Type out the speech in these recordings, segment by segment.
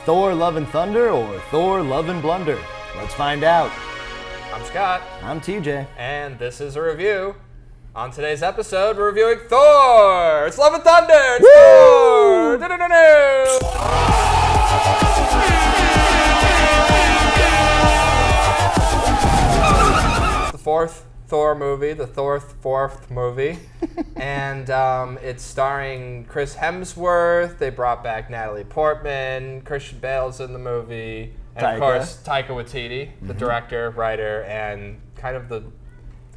Thor Love and Thunder or Thor Love and Blunder? Let's find out. I'm Scott. I'm TJ. And this is a review. On today's episode, we're reviewing Thor! It's Love and Thunder! It's Thor! It's the fourth Thor movie, the fourth movie. And it's starring Chris Hemsworth. They brought back Natalie Portman. Christian Bale's in the movie. And of course, Taika Waititi, the director, writer, and kind of the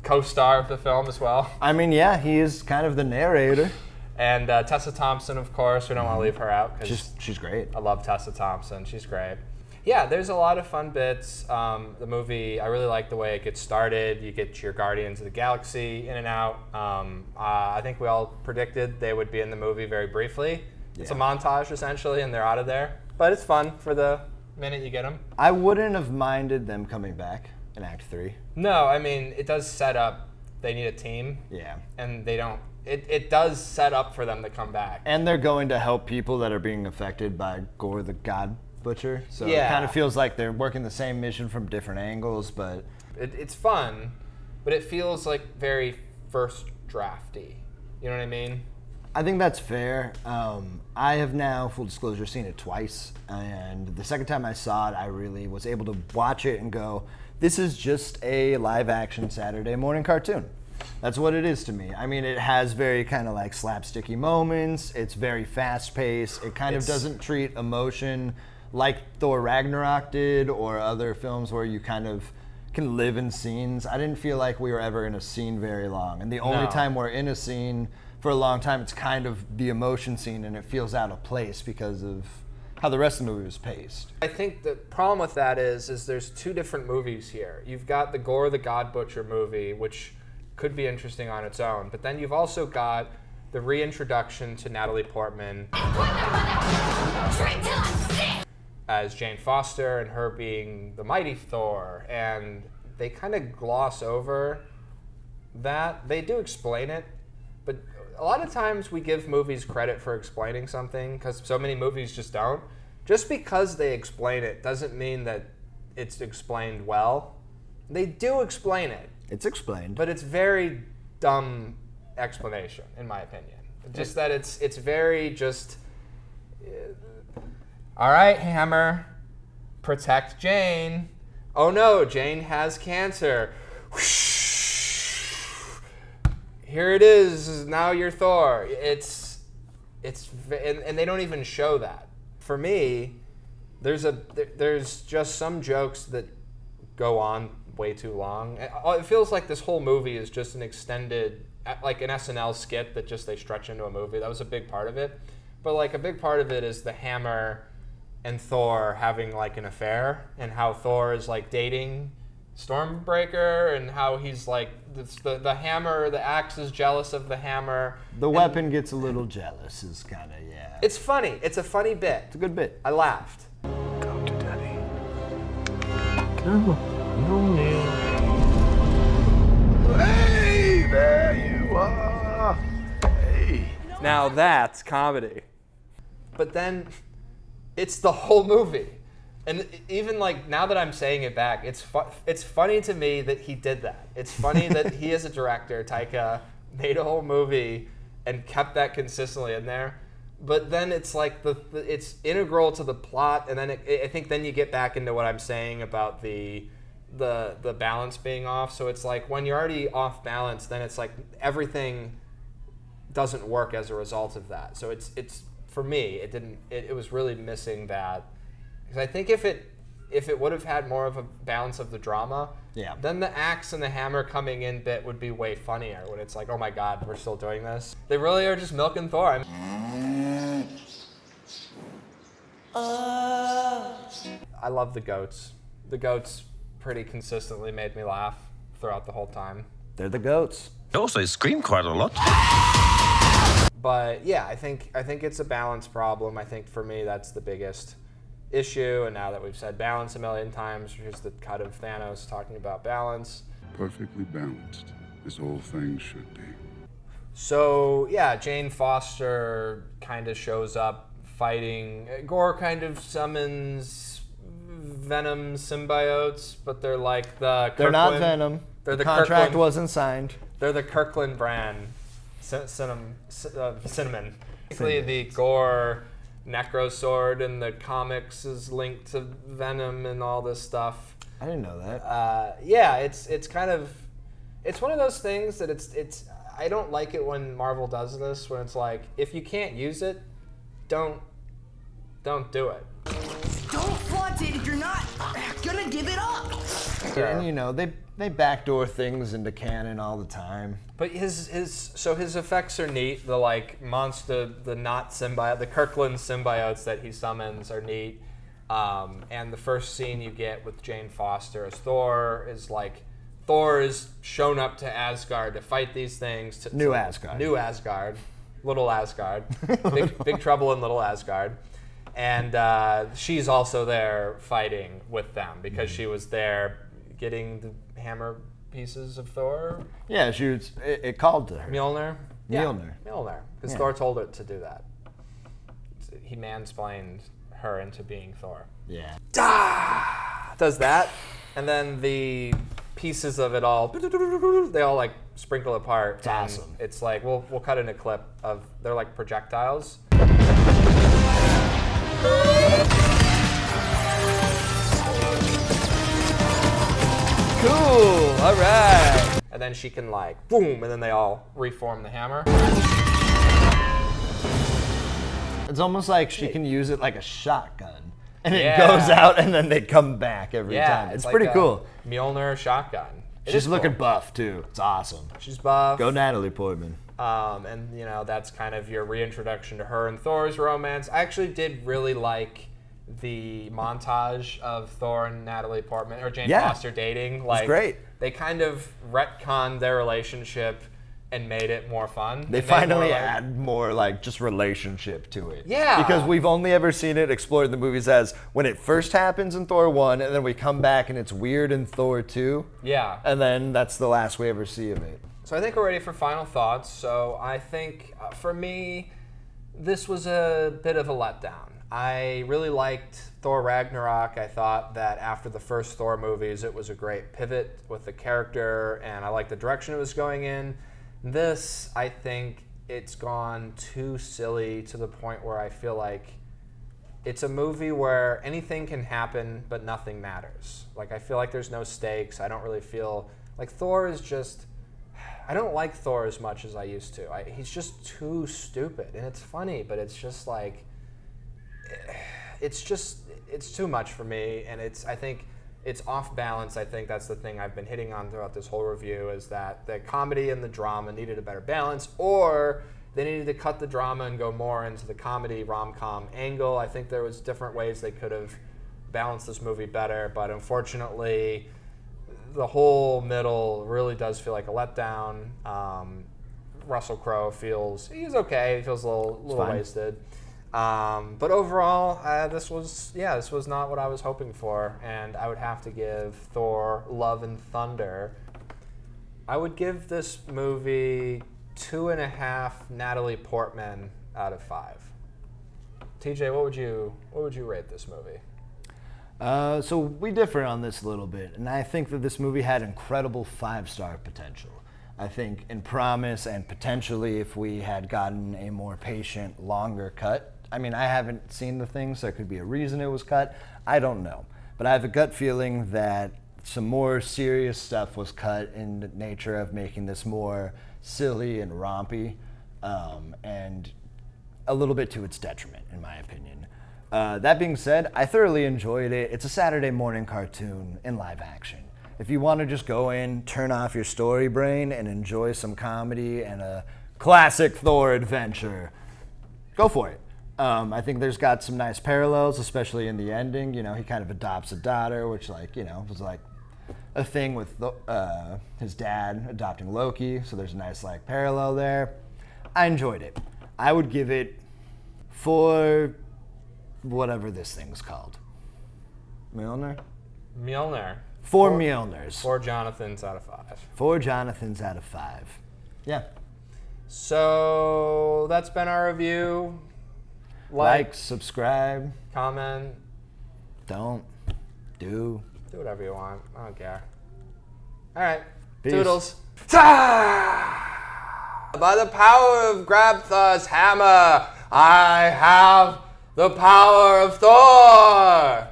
co-star of the film as well. I mean, yeah, he is kind of the narrator. And Tessa Thompson, of course. We don't want to leave her out. She's great. I love Tessa Thompson. She's great. Yeah, there's a lot of fun bits. The movie, I really like the way it gets started. You get your Guardians of the Galaxy in and out. I think we all predicted they would be in the movie very briefly. It's a montage, essentially, and they're out of there. But it's fun for the minute you get them. I wouldn't have minded them coming back in Act 3. No, I mean, it does set up, they need a team. Yeah. And they don't, it does set up for them to come back. And they're going to help people that are being affected by Gorr the God Butcher. So yeah. It kind of feels like they're working the same mission from different angles, but... It's fun, but it feels like very first drafty. You know what I mean? I think that's fair. I have now, full disclosure, seen it twice. And the second time I saw it, I really was able to watch it and go, this is just a live-action Saturday morning cartoon. That's what it is to me. I mean, it has very kind of like slapsticky moments. It's very fast-paced. It kind of doesn't treat emotion like Thor Ragnarok did or other films where you kind of can live in scenes. I didn't feel like we were ever in a scene very long. And the only time we're in a scene for a long time, it's kind of the emotion scene, and it feels out of place because of how the rest of the movie was paced. I think the problem with that is there's two different movies here. You've got the Gorr the God Butcher movie, which could be interesting on its own, but then you've also got the reintroduction to Natalie Portman as Jane Foster and her being the mighty Thor, and they kind of gloss over that. They do explain it, but a lot of times we give movies credit for explaining something because so many movies just don't. Just because they explain it doesn't mean that it's explained well. They do explain it. It's explained. But it's very dumb explanation, in my opinion. Just that it's very just... all right, Hammer, protect Jane. Oh no, Jane has cancer. Here it is. Now you're Thor. It's and they don't even show that. For me, there's just some jokes that go on way too long. It feels like this whole movie is just an extended, like an SNL skit that just they stretch into a movie. That was a big part of it. But like a big part of it is the Hammer and Thor having like an affair and how Thor is like dating Stormbreaker and how he's like the hammer, the axe is jealous of the hammer. The weapon gets a little jealous is kind of, yeah. It's funny. It's a funny bit. It's a good bit. I laughed. Go to Daddy. No need. Hey, there you are. Hey. Now that's comedy. But then it's the whole movie. And even like now that I'm saying it back, it's funny to me that he did that. It's funny that he as a director, Taika, made a whole movie and kept that consistently in there. But then it's like it's integral to the plot, and then I think then you get back into what I'm saying about the balance being off. So it's like when you're already off balance, then it's like everything doesn't work as a result of that. So it's for me, it was really missing that. Because I think if it would have had more of a balance of the drama, then the axe and the hammer coming in bit would be way funnier. When it's like, oh my God, we're still doing this. They really are just milking Thor. I love the goats. The goats pretty consistently made me laugh throughout the whole time. They're the goats. They also scream quite a lot. But yeah, I think it's a balance problem. I think for me that's the biggest issue. And now that we've said balance a million times, here's the cut of Thanos talking about balance. Perfectly balanced, as all things should be. So yeah, Jane Foster kind of shows up fighting. Gorr kind of summons Venom symbiotes, but they're like the They're not Kirkland- Venom. They're the the contract Kirkland- wasn't signed. They're the Kirkland brand cinnamon. Basically, the Gorr Necro Sword in the comics is linked to Venom and all this stuff. I didn't know that. Yeah, it's kind of, it's one of those things that it's I don't like it when Marvel does this, when it's like, if you can't use it, don't do it. Don't flaunt it if you're not gonna give it up. And you know, they backdoor things into canon all the time. But his effects are neat. The like monster, the not symbiote, the Kirkland symbiotes that he summons are neat. And the first scene you get with Jane Foster as Thor is like, Thor is shown up to Asgard to fight these things. New Asgard. Little Asgard, big trouble in Little Asgard. And she's also there fighting with them because she was there getting the hammer pieces of Thor. Yeah, it called to her. Mjolnir? Mjolnir. Yeah, Mjolnir. Because Yeah. Thor told it to do that. He mansplained her into being Thor. Yeah. Does that, and then the pieces of it all, they all like sprinkle apart. It's awesome. It's like, we'll cut in a clip of, they're like projectiles. Cool, all right. And then she can like, boom, and then they all reform the hammer. It's almost like she can use it like a shotgun. And it Yeah. goes out and then they come back every Yeah, time. It's like pretty a cool. Mjolnir shotgun. It She's is looking cool. buff too. It's awesome. She's buff. Go Natalie Portman. And you know, that's kind of your reintroduction to her and Thor's romance. I actually did really like the montage of Thor and Natalie Portman or Jane Yeah. Foster dating. Like, great. They kind of retconned their relationship and made it more fun. They Made finally more, like- add more like just relationship to it. Yeah. Because we've only ever seen it explored in the movies as when it first happens in Thor 1 and then we come back and it's weird in Thor 2. Yeah. And then that's the last we ever see of it. So I think we're ready for final thoughts. So I think for me, this was a bit of a letdown. I really liked Thor Ragnarok. I thought that after the first Thor movies, it was a great pivot with the character, and I liked the direction it was going in. This, I think it's gone too silly to the point where I feel like it's a movie where anything can happen, but nothing matters. Like, I feel like there's no stakes. I don't really feel like Thor is just... I don't like Thor as much as I used to. He's just too stupid, and it's funny, but it's just like... It's too much for me, and I think it's off balance. I think that's the thing I've been hitting on throughout this whole review, is that the comedy and the drama needed a better balance, or they needed to cut the drama and go more into the comedy rom-com angle. I think there was different ways they could have balanced this movie better, but unfortunately, the whole middle really does feel like a letdown. Russell Crowe he's okay. He feels a little fine. wasted. But overall, this was not what I was hoping for, and I would have to give Thor: Love and Thunder. I would give this movie 2.5 Natalie Portman out of 5. TJ, what would you rate this movie? So we differ on this a little bit, and I think that this movie had incredible 5-star potential. I think in promise and potentially if we had gotten a more patient, longer cut. I mean, I haven't seen the thing, so there could be a reason it was cut. I don't know. But I have a gut feeling that some more serious stuff was cut in the nature of making this more silly and rompy, and a little bit to its detriment, in my opinion. That being said, I thoroughly enjoyed it. It's a Saturday morning cartoon in live action. If you want to just go in, turn off your story brain, and enjoy some comedy and a classic Thor adventure, go for it. I think there's got some nice parallels, especially in the ending. You know, he kind of adopts a daughter, which, like, you know, was like a thing with his dad adopting Loki. So there's a nice, like, parallel there. I enjoyed it. I would give it 4 whatever this thing's called. Mjolnir? Mjolnir. 4 Mjolnirs. 4 Jonathans out of 5. 4 Jonathans out of 5. Yeah. So that's been our review. Like, subscribe. comment, Don't. Do. do whatever you want. I don't care. All right. Peace. Toodles. By the power of Grabthar's hammer, I have the power of Thor.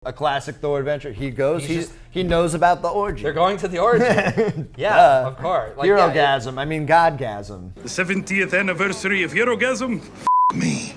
A classic Thor adventure. He goes. He's He knows about the orgy. They're going to the origin. Yeah, Duh. of course. Herogasm. I mean, Godgasm. The 70th anniversary of Herogasm? Me.